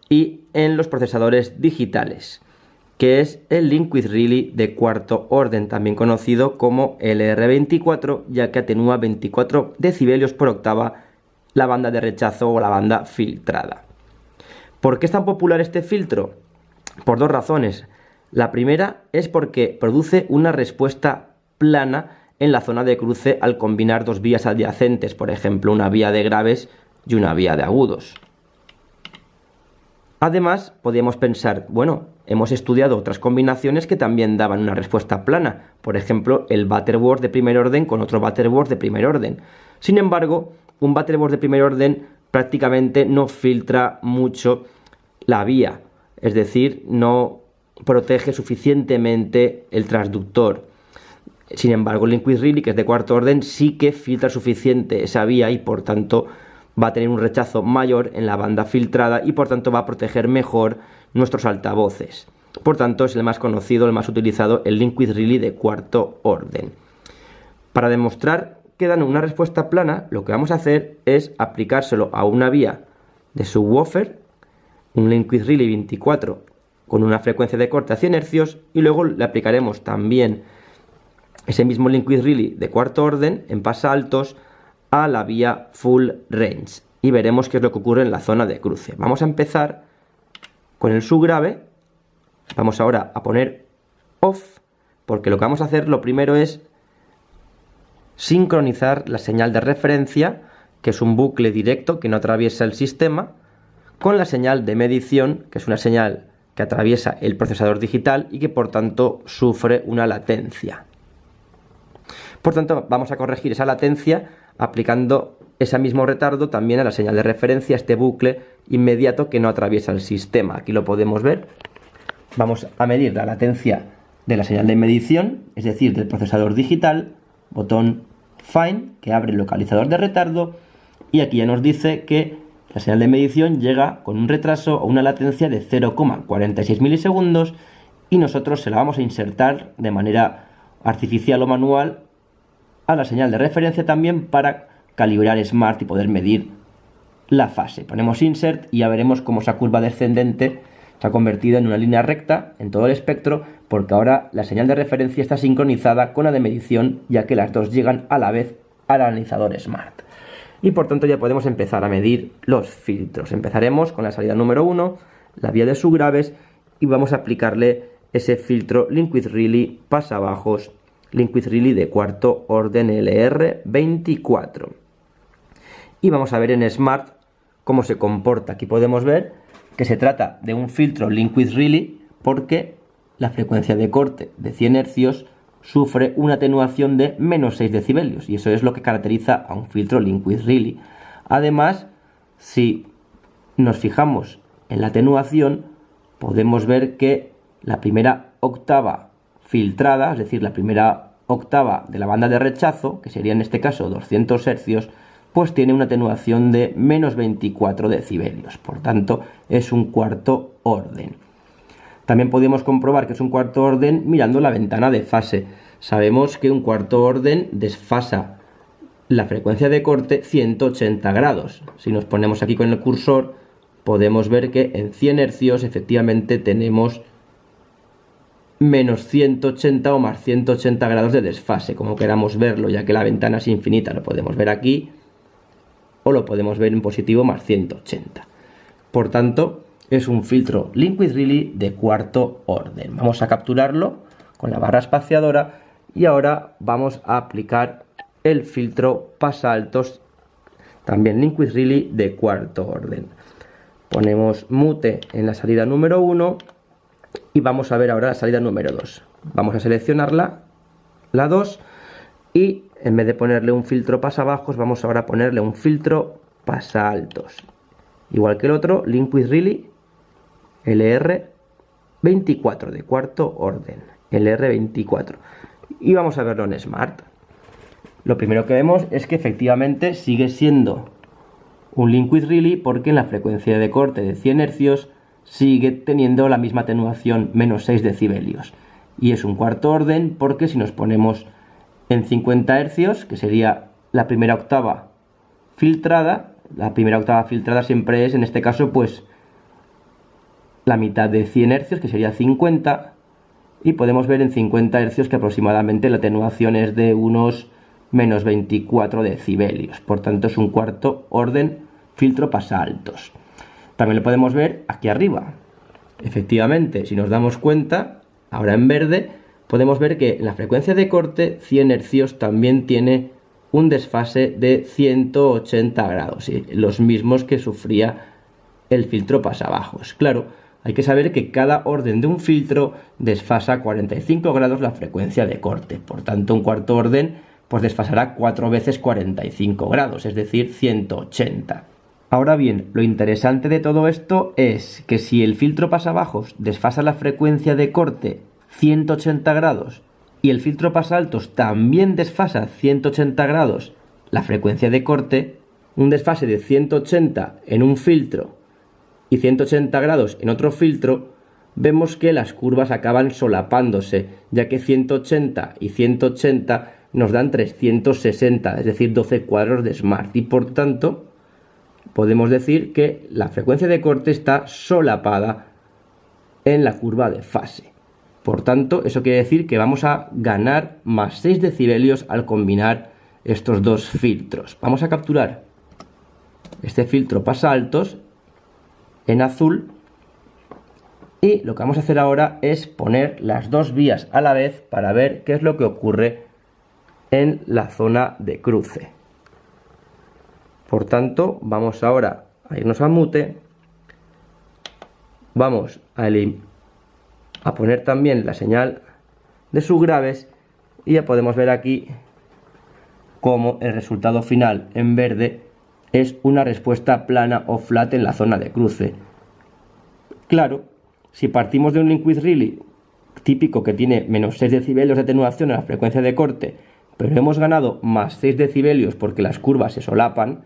y en los procesadores digitales, que es el Link with Relay de cuarto orden, también conocido como LR24, ya que atenúa 24 decibelios por octava la banda de rechazo o la banda filtrada. ¿Por qué es tan popular este filtro? Por dos razones. La primera es porque produce una respuesta plana en la zona de cruce al combinar dos vías adyacentes, por ejemplo, una vía de graves y una vía de agudos. Además, podríamos pensar, bueno, hemos estudiado otras combinaciones que también daban una respuesta plana, por ejemplo, el butterworth de primer orden con otro butterworth de primer orden. Sin embargo, un butterworth de primer orden prácticamente no filtra mucho la vía, es decir, no protege suficientemente el transductor. Sin embargo, el Link with Relay, que es de cuarto orden, sí que filtra suficiente esa vía y por tanto va a tener un rechazo mayor en la banda filtrada y por tanto va a proteger mejor nuestros altavoces. Por tanto, es el más conocido, el más utilizado, el Link with Relay de cuarto orden. Para demostrar que dan una respuesta plana, lo que vamos a hacer es aplicárselo a una vía de subwoofer, un Link with Relay 24 con una frecuencia de corte a 100 Hz, y luego le aplicaremos también ese mismo Link with Relay de cuarto orden en pasaltos a la vía full range y veremos qué es lo que ocurre en la zona de cruce. Vamos a empezar con el subgrave. Vamos ahora a poner off, porque lo que vamos a hacer lo primero es sincronizar la señal de referencia, que es un bucle directo que no atraviesa el sistema, con la señal de medición, que es una señal que atraviesa el procesador digital y que por tanto sufre una latencia. Por tanto, vamos a corregir esa latencia aplicando ese mismo retardo también a la señal de referencia, este bucle inmediato que no atraviesa el sistema. Aquí lo podemos ver. Vamos a medir la latencia de la señal de medición, es decir, del procesador digital, botón Find, que abre el localizador de retardo, y aquí ya nos dice que la señal de medición llega con un retraso o una latencia de 0,46 milisegundos y nosotros se la vamos a insertar de manera artificial o manual a la señal de referencia también para calibrar Smart y poder medir la fase. Ponemos Insert y ya veremos cómo esa curva descendente se ha convertido en una línea recta en todo el espectro, porque ahora la señal de referencia está sincronizada con la de medición, ya que las dos llegan a la vez al analizador Smart. Y por tanto ya podemos empezar a medir los filtros. Empezaremos con la salida número 1, la vía de subgraves, y vamos a aplicarle ese filtro Link with Relay pasabajos, Link with Relay de cuarto orden LR24. Y vamos a ver en Smart cómo se comporta. Aquí podemos ver que se trata de un filtro Link with Relay porque la frecuencia de corte de 100 Hz sufre una atenuación de menos 6 decibelios y eso es lo que caracteriza a un filtro Link with Relay. Además, si nos fijamos en la atenuación, podemos ver que la primera octava filtrada, es decir, la primera octava de la banda de rechazo, que sería en este caso 200 Hz, pues tiene una atenuación de menos 24 decibelios. Por tanto, es un cuarto orden. También podemos comprobar que es un cuarto orden mirando la ventana de fase. Sabemos que un cuarto orden desfasa la frecuencia de corte 180 grados. Si nos ponemos aquí con el cursor, podemos ver que en 100 Hz efectivamente tenemos menos 180 o más 180 grados de desfase, como queramos verlo, ya que la ventana es infinita. Lo podemos ver aquí o lo podemos ver en positivo más 180. Por tanto, es un filtro Link with Relay de cuarto orden. Vamos a capturarlo con la barra espaciadora y ahora vamos a aplicar el filtro pasaltos, también Link with Relay de cuarto orden. Ponemos mute en la salida número 1 y vamos a ver ahora la salida número 2. Vamos a seleccionarla, la 2, y en vez de ponerle un filtro pasabajos, vamos ahora a ponerle un filtro pasaltos. Igual que el otro, Link with Relay LR24 de cuarto orden, LR24. Y vamos a verlo en Smart. Lo primero que vemos es que efectivamente sigue siendo un Link with Relay porque en la frecuencia de corte de 100 Hz sigue teniendo la misma atenuación, menos 6 decibelios. Y es un cuarto orden porque si nos ponemos en 50 Hz, que sería la primera octava filtrada, la primera octava filtrada siempre es, en este caso, pues la mitad de 100 Hz, que sería 50, y podemos ver en 50 Hz que aproximadamente la atenuación es de unos menos 24 decibelios. Por tanto, es un cuarto orden filtro pasaltos. También lo podemos ver aquí arriba. Efectivamente, si nos damos cuenta, ahora en verde, podemos ver que en la frecuencia de corte 100 Hz también tiene un desfase de 180 grados, ¿sí? Los mismos que sufría el filtro pasabajos. Claro, hay que saber que cada orden de un filtro desfasa 45 grados la frecuencia de corte. Por tanto, un cuarto orden pues desfasará 4 veces 45 grados, es decir, 180. Ahora bien, lo interesante de todo esto es que si el filtro pasabajos desfasa la frecuencia de corte 180 grados y el filtro pasaltos también desfasa 180 grados la frecuencia de corte, un desfase de 180 en un filtro y 180 grados en otro filtro, vemos que las curvas acaban solapándose, ya que 180 y 180 nos dan 360, es decir, 12 cuadros de Smart, y por tanto podemos decir que la frecuencia de corte está solapada en la curva de fase. Por tanto, eso quiere decir que vamos a ganar más 6 decibelios al combinar estos dos filtros. Vamos a capturar este filtro pasaltos en azul y lo que vamos a hacer ahora es poner las dos vías a la vez para ver qué es lo que ocurre en la zona de cruce. Por tanto, vamos ahora a irnos a mute, vamos a poner también la señal de subgraves y ya podemos ver aquí cómo el resultado final en verde es una respuesta plana o flat en la zona de cruce. Claro, si partimos de un link with really típico que tiene menos 6 decibelios de atenuación en la frecuencia de corte, pero hemos ganado más 6 decibelios porque las curvas se solapan,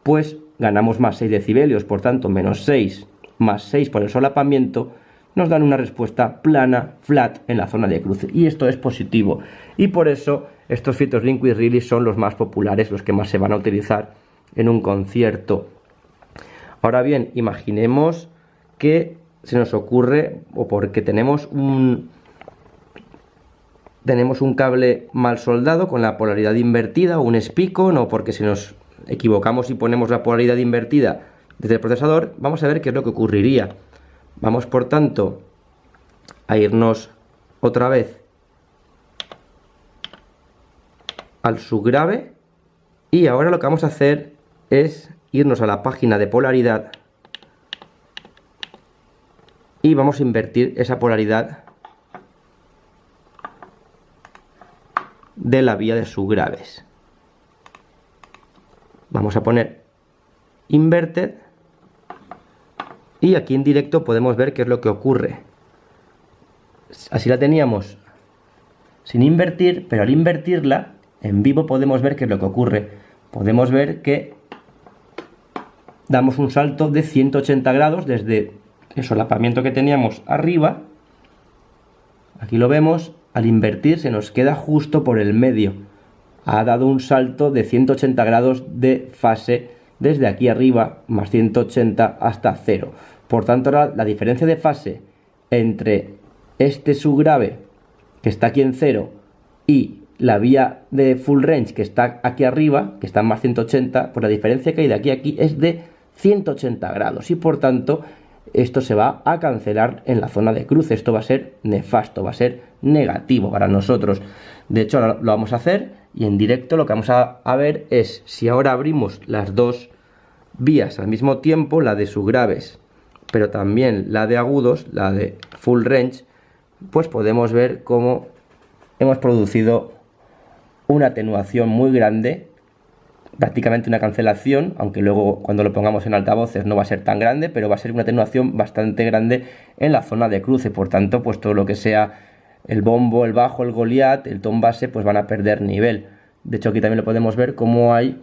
pues ganamos más 6 decibelios, por tanto menos 6 más 6 por el solapamiento nos dan una respuesta plana, flat en la zona de cruce, y esto es positivo, y por eso estos filtros link with really son los más populares, los que más se van a utilizar en un concierto. Ahora bien, imaginemos que se nos ocurre, o porque tenemos un cable mal soldado con la polaridad invertida o un Spicon, o porque si nos equivocamos y ponemos la polaridad invertida desde el procesador, vamos a ver qué es lo que ocurriría. Vamos por tanto a irnos otra vez al subgrave y ahora lo que vamos a hacer es irnos a la página de polaridad y vamos a invertir esa polaridad de la vía de subgraves. Vamos a poner inverted y aquí en directo podemos ver qué es lo que ocurre. Así la teníamos sin invertir, pero al invertirla en vivo podemos ver qué es lo que ocurre. Podemos ver que damos un salto de 180 grados desde el solapamiento que teníamos arriba. Aquí lo vemos, al invertir se nos queda justo por el medio. Ha dado un salto de 180 grados de fase desde aquí arriba, más 180 hasta 0. Por tanto, ahora la diferencia de fase entre este subgrave, que está aquí en 0, y la vía de full range, que está aquí arriba, que está en más 180, pues la diferencia que hay de aquí a aquí es de 180 grados. Y por tanto, esto se va a cancelar en la zona de cruce. Esto va a ser nefasto, va a ser negativo para nosotros. De hecho, ahora lo vamos a hacer y en directo lo que vamos a ver es si ahora abrimos las dos vías al mismo tiempo, la de subgraves, pero también la de agudos, la de full range, pues podemos ver cómo hemos producido una atenuación muy grande, prácticamente una cancelación, aunque luego cuando lo pongamos en altavoces no va a ser tan grande, pero va a ser una atenuación bastante grande en la zona de cruce. Por tanto, pues todo lo que sea el bombo, el bajo, el Goliath, el tom base, pues van a perder nivel. De hecho, aquí también lo podemos ver cómo hay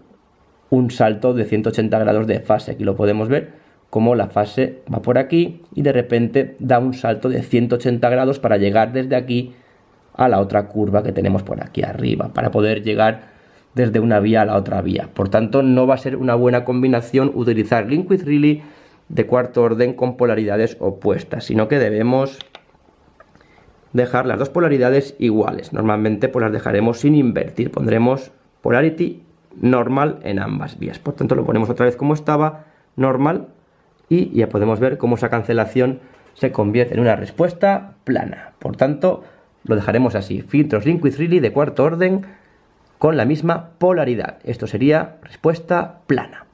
un salto de 180 grados de fase. Aquí lo podemos ver cómo la fase va por aquí y de repente da un salto de 180 grados para llegar desde aquí a la otra curva que tenemos por aquí arriba, para poder llegar desde una vía a la otra vía. Por tanto, no va a ser una buena combinación utilizar link with really de cuarto orden con polaridades opuestas, sino que debemos dejar las dos polaridades iguales. Normalmente pues las dejaremos sin invertir, pondremos polarity normal en ambas vías. Por tanto lo ponemos otra vez como estaba, normal, y ya podemos ver cómo esa cancelación se convierte en una respuesta plana. Por tanto lo dejaremos así, filtros liquid Rayleigh de cuarto orden con la misma polaridad. Esto sería respuesta plana.